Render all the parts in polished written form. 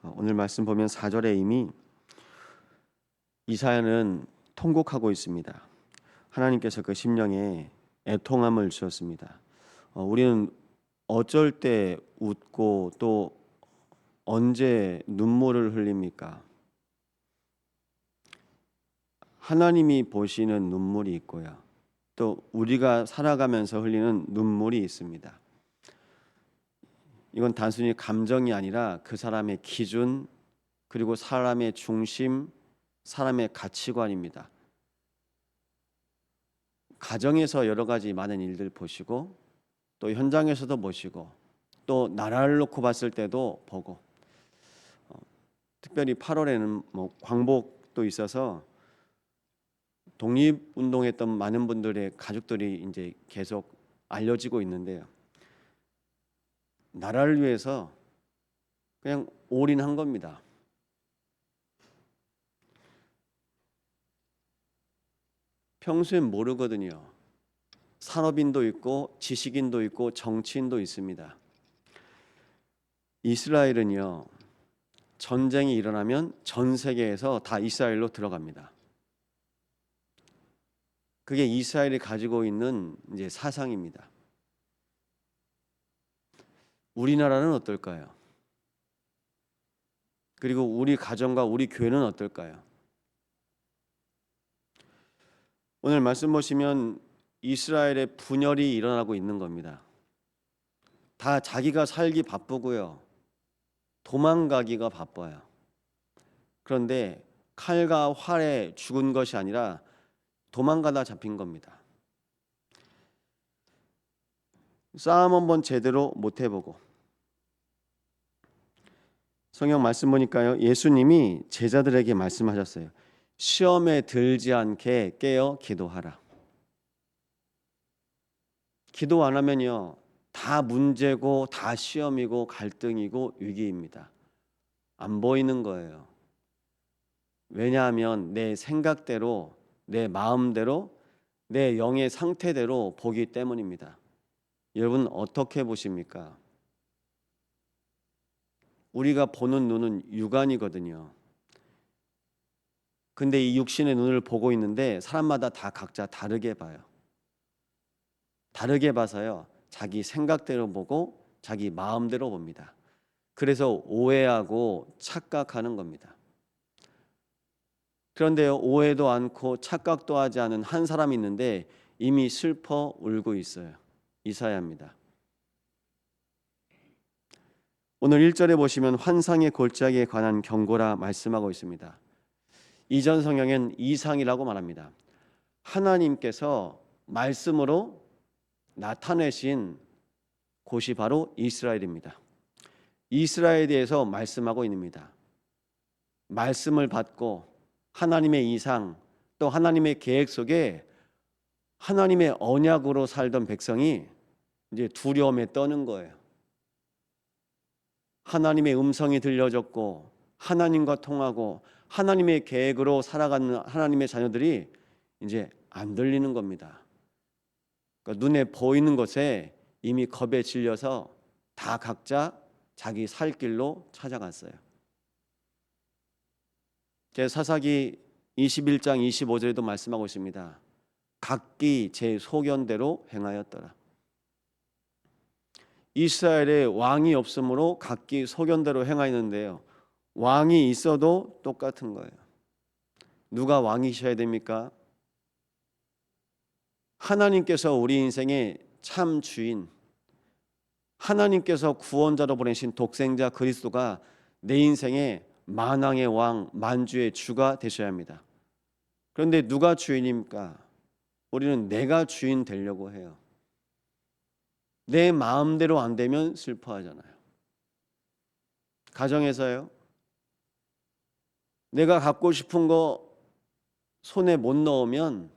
오늘 말씀 보면 4절에 이미 이사야는 통곡하고 있습니다. 하나님께서 그 심령에 애통함을 주셨습니다. 우리는 어쩔 때 웃고 또 언제 눈물을 흘립니까? 하나님이 보시는 눈물이 있고요. 또 우리가 살아가면서 흘리는 눈물이 있습니다. 이건 단순히 감정이 아니라 그 사람의 기준, 그리고 사람의 중심, 사람의 가치관입니다. 가정에서 여러 가지 많은 일들 보시고 또 현장에서도 보시고 또 나라를 놓고 봤을 때도 보고, 특별히 8월에는 광복도 있어서 독립운동했던 많은 분들의 가족들이 이제 계속 알려지고 있는데요. 나라를 위해서 그냥 올인한 겁니다. 평소엔 모르거든요. 산업인도 있고 지식인도 있고 정치인도 있습니다. 이스라엘은요, 전쟁이 일어나면 전 세계에서 다 이스라엘로 들어갑니다. 그게 이스라엘이 가지고 있는 이제 사상입니다. 우리나라는 어떨까요? 그리고 우리 가정과 우리 교회는 어떨까요? 오늘 말씀 보시면 이스라엘의 분열이 일어나고 있는 겁니다. 다 자기가 살기 바쁘고요. 도망가기가 바빠요. 그런데 칼과 활에 죽은 것이 아니라 도망가다 잡힌 겁니다. 싸움 한번 제대로 못 해보고. 성경 말씀 보니까요, 예수님이 제자들에게 말씀하셨어요. 시험에 들지 않게 깨어 기도하라. 기도 안 하면요, 다 문제고 다 시험이고 갈등이고 위기입니다. 안 보이는 거예요. 왜냐하면 내 생각대로, 내 마음대로, 내 영의 상태대로 보기 때문입니다. 여러분 어떻게 보십니까? 우리가 보는 눈은 육안이거든요. 근데 이 육신의 눈을 보고 있는데 사람마다 다 각자 다르게 봐요. 다르게 봐서요, 자기 생각대로 보고 자기 마음대로 봅니다. 그래서 오해하고 착각하는 겁니다. 그런데요, 오해도 않고 착각도 하지 않은 한 사람이 있는데 이미 슬퍼 울고 있어요. 이사야입니다. 오늘 1절에 보시면 환상의 골짜기에 관한 경고라 말씀하고 있습니다. 이전 성경엔 이상이라고 말합니다. 하나님께서 말씀으로 나타내신 곳이 바로 이스라엘입니다. 이스라엘에 대해서 말씀하고 있습니다. 말씀을 받고 하나님의 이상, 또 하나님의 계획 속에 하나님의 언약으로 살던 백성이 이제 두려움에 떠는 거예요. 하나님의 음성이 들려졌고 하나님과 통하고 하나님의 계획으로 살아가는 하나님의 자녀들이 이제 안 들리는 겁니다. 그러니까 눈에 보이는 것에 이미 겁에 질려서 다 각자 자기 살 길로 찾아갔어요. 제 사사기 21장 25절에도 말씀하고 있습니다. 각기 제 소견대로 행하였더라. 이스라엘에 왕이 없으므로 각기 소견대로 행하였는데요, 왕이 있어도 똑같은 거예요. 누가 왕이셔야 됩니까? 하나님께서 우리 인생의 참 주인, 하나님께서 구원자로 보내신 독생자 그리스도가 내 인생의 만왕의 왕, 만주의 주가 되셔야 합니다. 그런데 누가 주인입니까? 우리는 내가 주인 되려고 해요. 내 마음대로 안 되면 슬퍼하잖아요. 가정에서요, 내가 갖고 싶은 거 손에 못 넣으면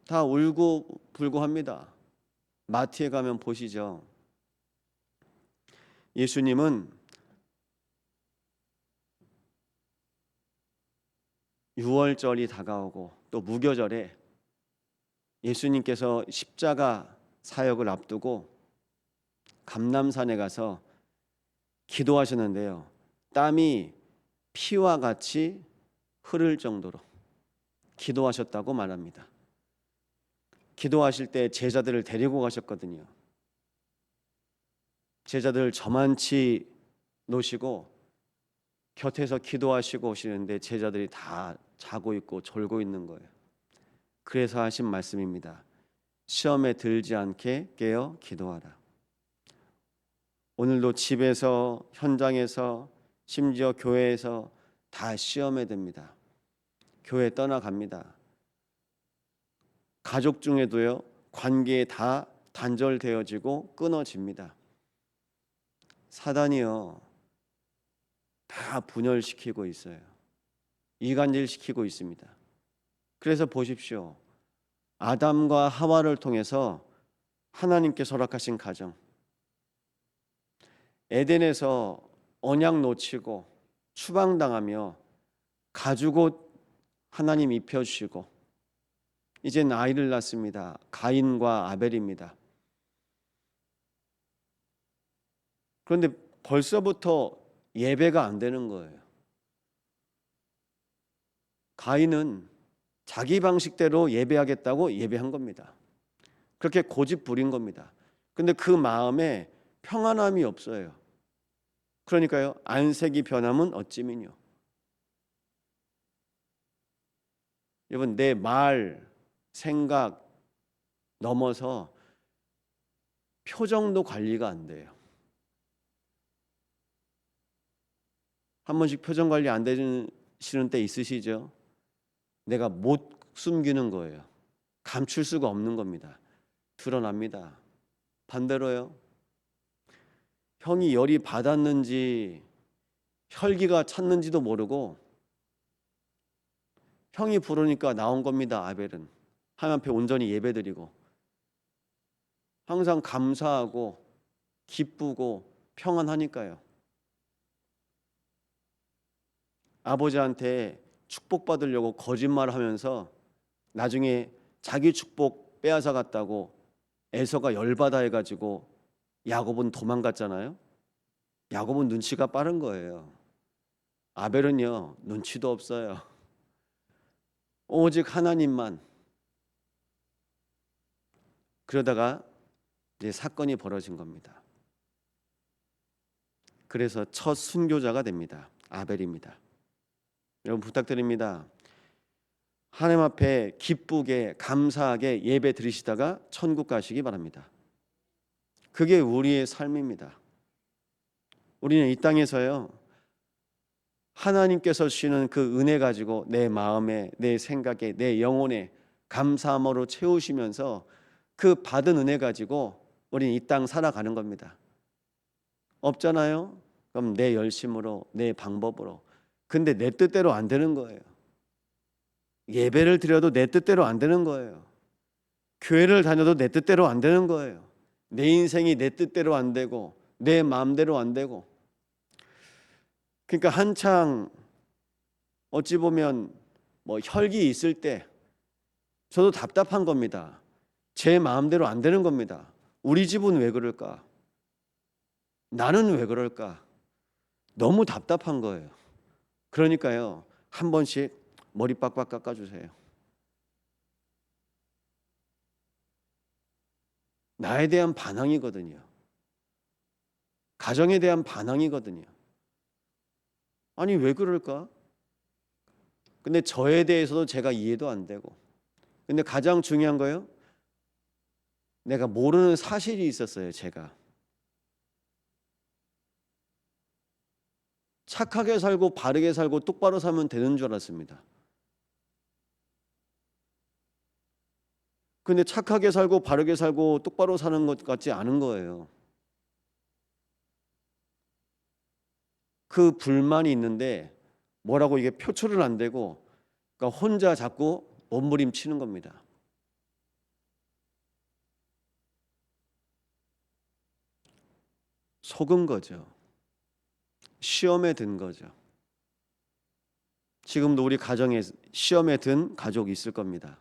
다 울고 불고 합니다. 마트에 가면 보시죠. 예수님은 6월절이 다가오고 또 무교절에 예수님께서 십자가 사역을 앞두고 감람산에 가서 기도하셨는데요. 땀이 피와 같이 흐를 정도로 기도하셨다고 말합니다. 기도하실 때 제자들을 데리고 가셨거든요. 제자들 저만치 놓으시고 곁에서 기도하시고 오시는데 제자들이 다 자고 있고 졸고 있는 거예요. 그래서 하신 말씀입니다. 시험에 들지 않게 깨어 기도하라. 오늘도 집에서, 현장에서, 심지어 교회에서 다 시험에 듭니다. 교회 떠나갑니다. 가족 중에도요, 관계에 다 단절되어지고 끊어집니다. 사단이요, 다 분열시키고 있어요. 이간질시키고 있습니다. 그래서 보십시오. 아담과 하와를 통해서 하나님께서 허락하신 가정, 에덴에서 언약 놓치고 추방당하며 가죽 옷 하나님 입혀주시고 이젠 아이를 낳습니다. 가인과 아벨입니다. 그런데 벌써부터 예배가 안 되는 거예요. 가인은 자기 방식대로 예배하겠다고 예배한 겁니다. 그렇게 고집 부린 겁니다. 그런데 그 마음에 평안함이 없어요. 그러니까요, 안색이 변함은 어찌미뇨. 여러분, 내 말, 생각 넘어서 표정도 관리가 안 돼요. 한 번씩 표정 관리 안 되시는 때 있으시죠? 내가 못 숨기는 거예요. 감출 수가 없는 겁니다. 드러납니다. 반대로요. 형이 열이 받았는지 혈기가 찼는지도 모르고 형이 부르니까 나온 겁니다. 아벨은 하나님 앞에 온전히 예배드리고 항상 감사하고 기쁘고 평안하니까요. 아버지한테 축복받으려고 거짓말하면서 나중에 자기 축복 빼앗아 갔다고 에서가 열받아 해가지고 야곱은 도망갔잖아요. 야곱은 눈치가 빠른 거예요. 아벨은요, 눈치도 없어요. 오직 하나님만. 그러다가 이제 사건이 벌어진 겁니다. 그래서 첫 순교자가 됩니다. 아벨입니다. 여러분 부탁드립니다. 하나님 앞에 기쁘게 감사하게 예배 드리시다가 천국 가시기 바랍니다. 그게 우리의 삶입니다. 우리는 이 땅에서요, 하나님께서 주시는 그 은혜 가지고 내 마음에, 내 생각에, 내 영혼에 감사함으로 채우시면서 그 받은 은혜 가지고 우리는 이 땅 살아가는 겁니다. 없잖아요? 그럼 내 열심으로, 내 방법으로. 근데 내 뜻대로 안 되는 거예요. 예배를 드려도 내 뜻대로 안 되는 거예요. 교회를 다녀도 내 뜻대로 안 되는 거예요. 내 인생이 내 뜻대로 안 되고 내 마음대로 안 되고. 그러니까 한창 어찌 보면 혈기 있을 때 저도 답답한 겁니다. 제 마음대로 안 되는 겁니다. 우리 집은 왜 그럴까? 나는 왜 그럴까? 너무 답답한 거예요. 그러니까요, 한 번씩 머리 빡빡 깎아주세요. 나에 대한 반항이거든요. 가정에 대한 반항이거든요. 아니 왜 그럴까? 근데 저에 대해서도 제가 이해도 안 되고. 근데 가장 중요한 거요, 내가 모르는 사실이 있었어요. 제가 착하게 살고 바르게 살고 똑바로 살면 되는 줄 알았습니다. 근데 착하게 살고 바르게 살고 똑바로 사는 것 같지 않은 거예요. 그 불만이 있는데 뭐라고 이게 표출은 안 되고, 그러니까 혼자 자꾸 몸부림치는 겁니다. 속은 거죠. 시험에 든 거죠. 지금도 우리 가정에 시험에 든 가족이 있을 겁니다.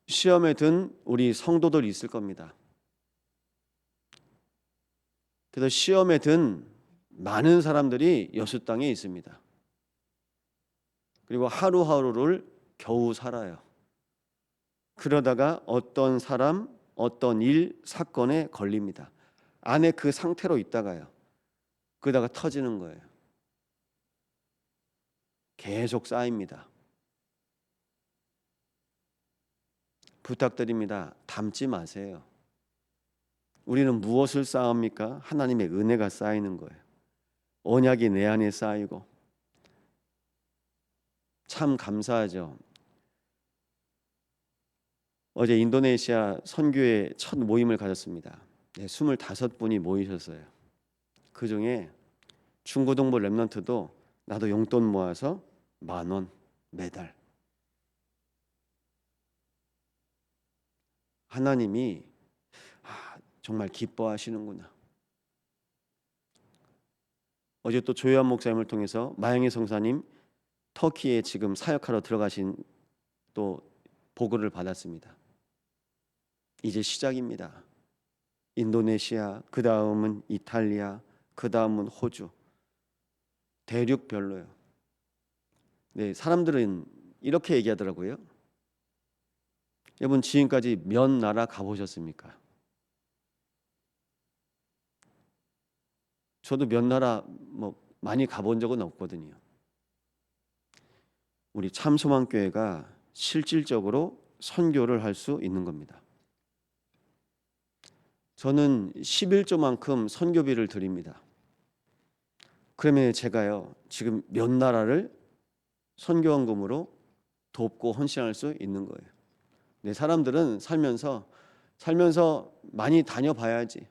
시험에 든 우리 성도들이 있을 겁니다. 그래서 시험에 든 많은 사람들이 여수 땅에 있습니다. 그리고 하루하루를 겨우 살아요. 그러다가 어떤 사람, 어떤 일, 사건에 걸립니다. 안에 그 상태로 있다가요. 그러다가 터지는 거예요. 계속 쌓입니다. 부탁드립니다. 담지 마세요. 우리는 무엇을 쌓습니까? 하나님의 은혜가 쌓이는 거예요. 언약이 내 안에 쌓이고 참 감사하죠. 어제 인도네시아 선교회 첫 모임을 가졌습니다. 25분이 모이셨어요. 그중에 중고등부 랩런트도 나도 용돈 모아서 10,000원 매달. 하나님이 정말 기뻐하시는구나. 어제 또 조혜환 목사님을 통해서 마영희 성사님 터키에 지금 사역하러 들어가신 또 보고를 받았습니다. 이제 시작입니다. 인도네시아, 그 다음은 이탈리아, 그 다음은 호주. 대륙별로요. 네, 사람들은 이렇게 얘기하더라고요. 여러분 지금까지 몇 나라 가보셨습니까? 저도 몇 나라 많이 가본 적은 없거든요. 우리 참소망교회가 실질적으로 선교를 할 수 있는 겁니다. 저는 11조만큼 선교비를 드립니다. 그러면 제가요 지금 몇 나라를 선교헌금으로 돕고 헌신할 수 있는 거예요. 네, 사람들은 살면서 많이 다녀봐야지.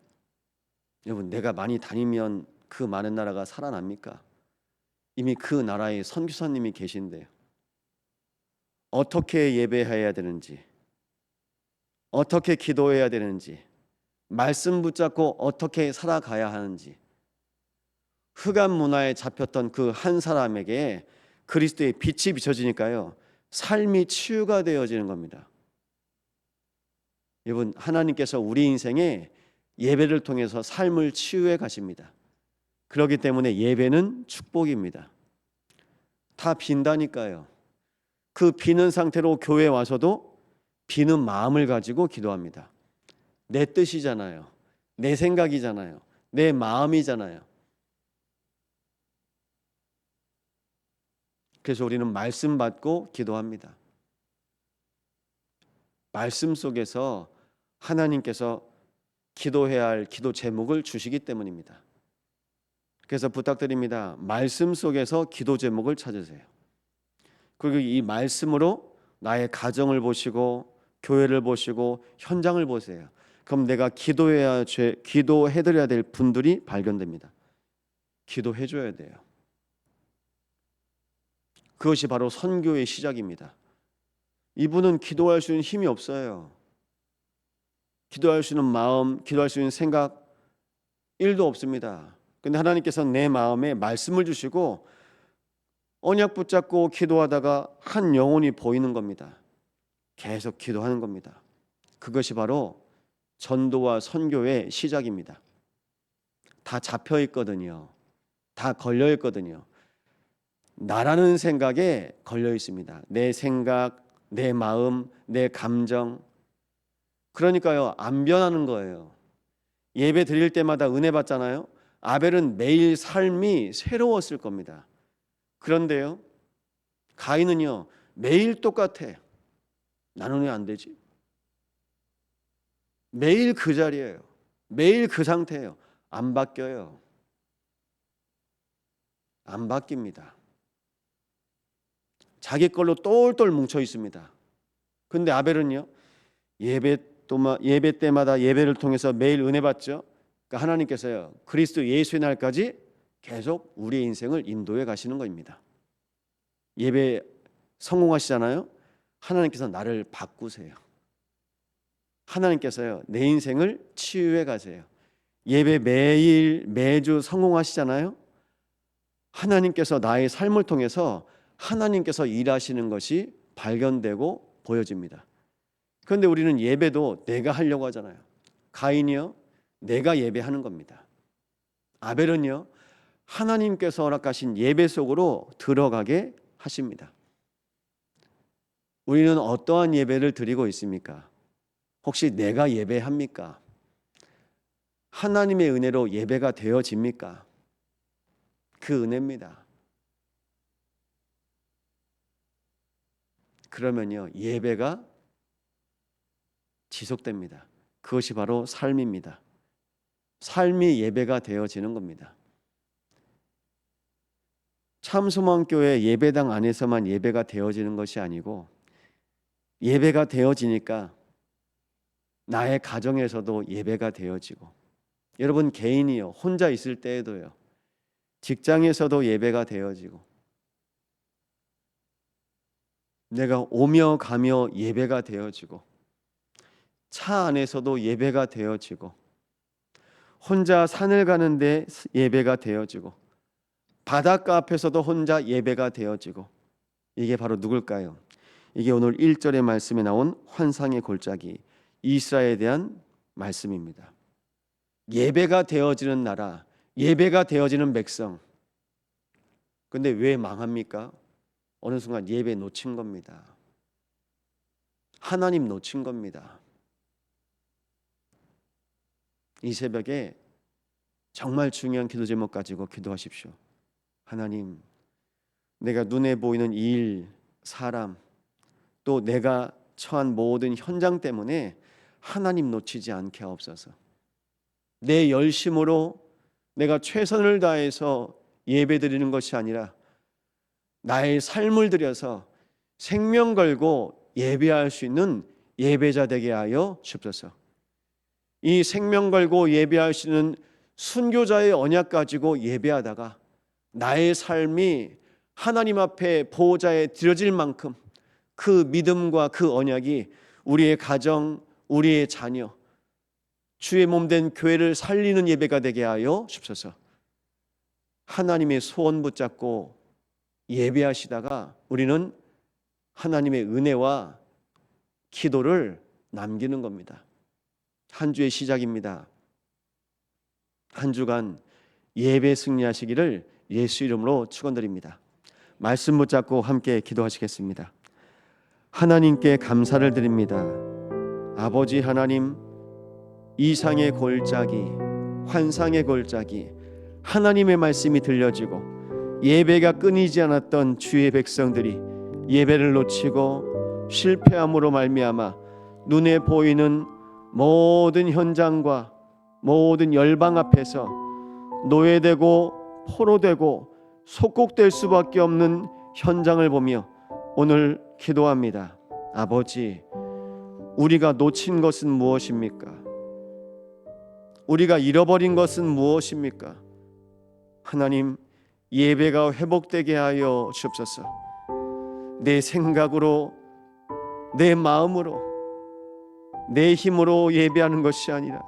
여러분, 내가 많이 다니면 그 많은 나라가 살아납니까? 이미 그 나라에 선교사님이 계신데요. 어떻게 예배해야 되는지, 어떻게 기도해야 되는지, 말씀 붙잡고 어떻게 살아가야 하는지, 흑암 문화에 잡혔던 그 한 사람에게 그리스도의 빛이 비춰지니까요, 삶이 치유가 되어지는 겁니다. 여러분, 하나님께서 우리 인생에 예배를 통해서 삶을 치유해 가십니다. 그렇기 때문에 예배는 축복입니다. 다 빈다니까요. 그 비는 상태로 교회에 와서도 비는 마음을 가지고 기도합니다. 내 뜻이잖아요. 내 생각이잖아요. 내 마음이잖아요. 그래서 우리는 말씀 받고 기도합니다. 말씀 속에서 하나님께서 기도해야 할 기도 제목을 주시기 때문입니다. 그래서 부탁드립니다. 말씀 속에서 기도 제목을 찾으세요. 그리고 이 말씀으로 나의 가정을 보시고 교회를 보시고 현장을 보세요. 그럼 내가 기도해드려야 될 분들이 발견됩니다. 기도해줘야 돼요. 그것이 바로 선교의 시작입니다. 이분은 기도할 수 있는 힘이 없어요. 기도할 수 있는 마음, 기도할 수 있는 생각 1도 없습니다. 근데 하나님께서 내 마음에 말씀을 주시고 언약 붙잡고 기도하다가 한 영혼이 보이는 겁니다. 계속 기도하는 겁니다. 그것이 바로 전도와 선교의 시작입니다. 다 잡혀 있거든요. 다 걸려 있거든요. 나라는 생각에 걸려 있습니다. 내 생각, 내 마음, 내 감정. 그러니까요, 안 변하는 거예요. 예배 드릴 때마다 은혜 받잖아요. 아벨은 매일 삶이 새로웠을 겁니다. 그런데요, 가인은요, 매일 똑같아. 나는 왜 안 되지? 매일 그 자리예요. 매일 그 상태예요. 안 바뀌어요. 안 바뀝니다. 자기 걸로 똘똘 뭉쳐 있습니다. 근데 아벨은요, 예배 때마다 예배를 통해서 매일 은혜 받죠. 그러니까 하나님께서요, 그리스도 예수의 날까지 계속 우리의 인생을 인도해 가시는 겁니다. 예배 성공하시잖아요. 하나님께서 나를 바꾸세요. 하나님께서요, 내 인생을 치유해 가세요. 예배 매일 매주 성공하시잖아요. 하나님께서 나의 삶을 통해서 하나님께서 일하시는 것이 발견되고 보여집니다. 그런데 우리는 예배도 내가 하려고 하잖아요. 가인이요, 내가 예배하는 겁니다. 아벨은요, 하나님께서 허락하신 예배 속으로 들어가게 하십니다. 우리는 어떠한 예배를 드리고 있습니까? 혹시 내가 예배합니까? 하나님의 은혜로 예배가 되어집니까? 그 은혜입니다. 그러면요, 예배가 지속됩니다. 그것이 바로 삶입니다. 삶이 예배가 되어지는 겁니다. 참소망교회 예배당 안에서만 예배가 되어지는 것이 아니고 예배가 되어지니까 나의 가정에서도 예배가 되어지고, 여러분 개인이요, 혼자 있을 때에도요, 직장에서도 예배가 되어지고, 내가 오며 가며 예배가 되어지고, 차 안에서도 예배가 되어지고, 혼자 산을 가는데 예배가 되어지고, 바닷가 앞에서도 혼자 예배가 되어지고. 이게 바로 누굴까요? 이게 오늘 1절의 말씀에 나온 환상의 골짜기 이스라엘에 대한 말씀입니다. 예배가 되어지는 나라, 예배가 되어지는 백성. 근데 왜 망합니까? 어느 순간 예배 놓친 겁니다. 하나님 놓친 겁니다. 이 새벽에 정말 중요한 기도 제목 가지고 기도하십시오. 하나님, 내가 눈에 보이는 일, 사람, 또 내가 처한 모든 현장 때문에 하나님 놓치지 않게 하옵소서. 내 열심으로 내가 최선을 다해서 예배드리는 것이 아니라 나의 삶을 들여서 생명 걸고 예배할 수 있는 예배자 되게 하여 주옵소서. 이 생명 걸고 예배할 수 있는 순교자의 언약 가지고 예배하다가 나의 삶이 하나님 앞에 보호자에 드려질 만큼 그 믿음과 그 언약이 우리의 가정, 우리의 자녀, 주의 몸된 교회를 살리는 예배가 되게 하여 주옵소서. 하나님의 소원 붙잡고 예배하시다가 우리는 하나님의 은혜와 기도를 남기는 겁니다. 한 주의 시작입니다. 한 주간 예배 승리하시기를 예수 이름으로 축원드립니다. 말씀 붙잡고 함께 기도하시겠습니다. 하나님께 감사를 드립니다. 아버지 하나님, 이상의 골짜기, 환상의 골짜기, 하나님의 말씀이 들려지고 예배가 끊이지 않았던 주의 백성들이 예배를 놓치고 실패함으로 말미암아 눈에 보이는 모든 현장과 모든 열방 앞에서 노예되고 포로되고 속국될 수밖에 없는 현장을 보며 오늘 기도합니다. 아버지, 우리가 놓친 것은 무엇입니까? 우리가 잃어버린 것은 무엇입니까? 하나님, 예배가 회복되게 하여 주옵소서. 내 생각으로, 내 마음으로, 내 힘으로 예배하는 것이 아니라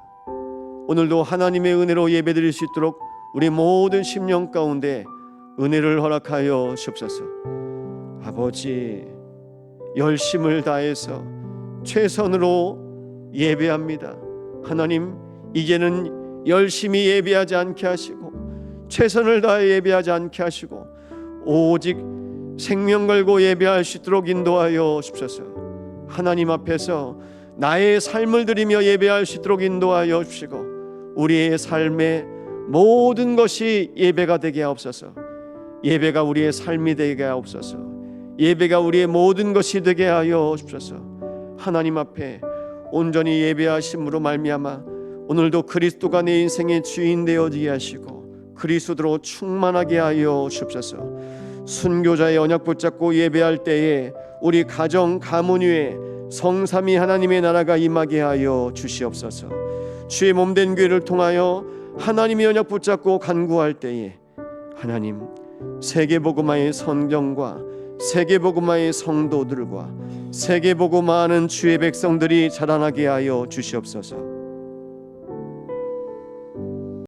오늘도 하나님의 은혜로 예배드릴 수 있도록 우리 모든 심령 가운데 은혜를 허락하여 주옵소서. 아버지, 열심을 다해서 최선으로 예배합니다. 하나님, 이제는 열심히 예배하지 않게 하시고 최선을 다해 예배하지 않게 하시고 오직 생명 걸고 예배할 수 있도록 인도하여 주옵소서. 하나님 앞에서 나의 삶을 드리며 예배할 수 있도록 인도하여 주시고 우리의 삶의 모든 것이 예배가 되게 하옵소서. 예배가 우리의 삶이 되게 하옵소서. 예배가 우리의 모든 것이 되게 하여 주옵소서. 하나님 앞에 온전히 예배하심으로 말미암아 오늘도 그리스도가 내 인생의 주인 되어지게 하시고 그리스도로 충만하게 하여 주옵소서. 순교자의 언약 붙잡고 예배할 때에 우리 가정 가문 위에 성삼위 하나님의 나라가 임하게 하여 주시옵소서. 주의 몸된 교회를 통하여 하나님의 언약 붙잡고 간구할 때에 하나님, 세계복음화의 성경과 세계복음화의 성도들과 세계복음화하는 주의 백성들이 자라나게 하여 주시옵소서.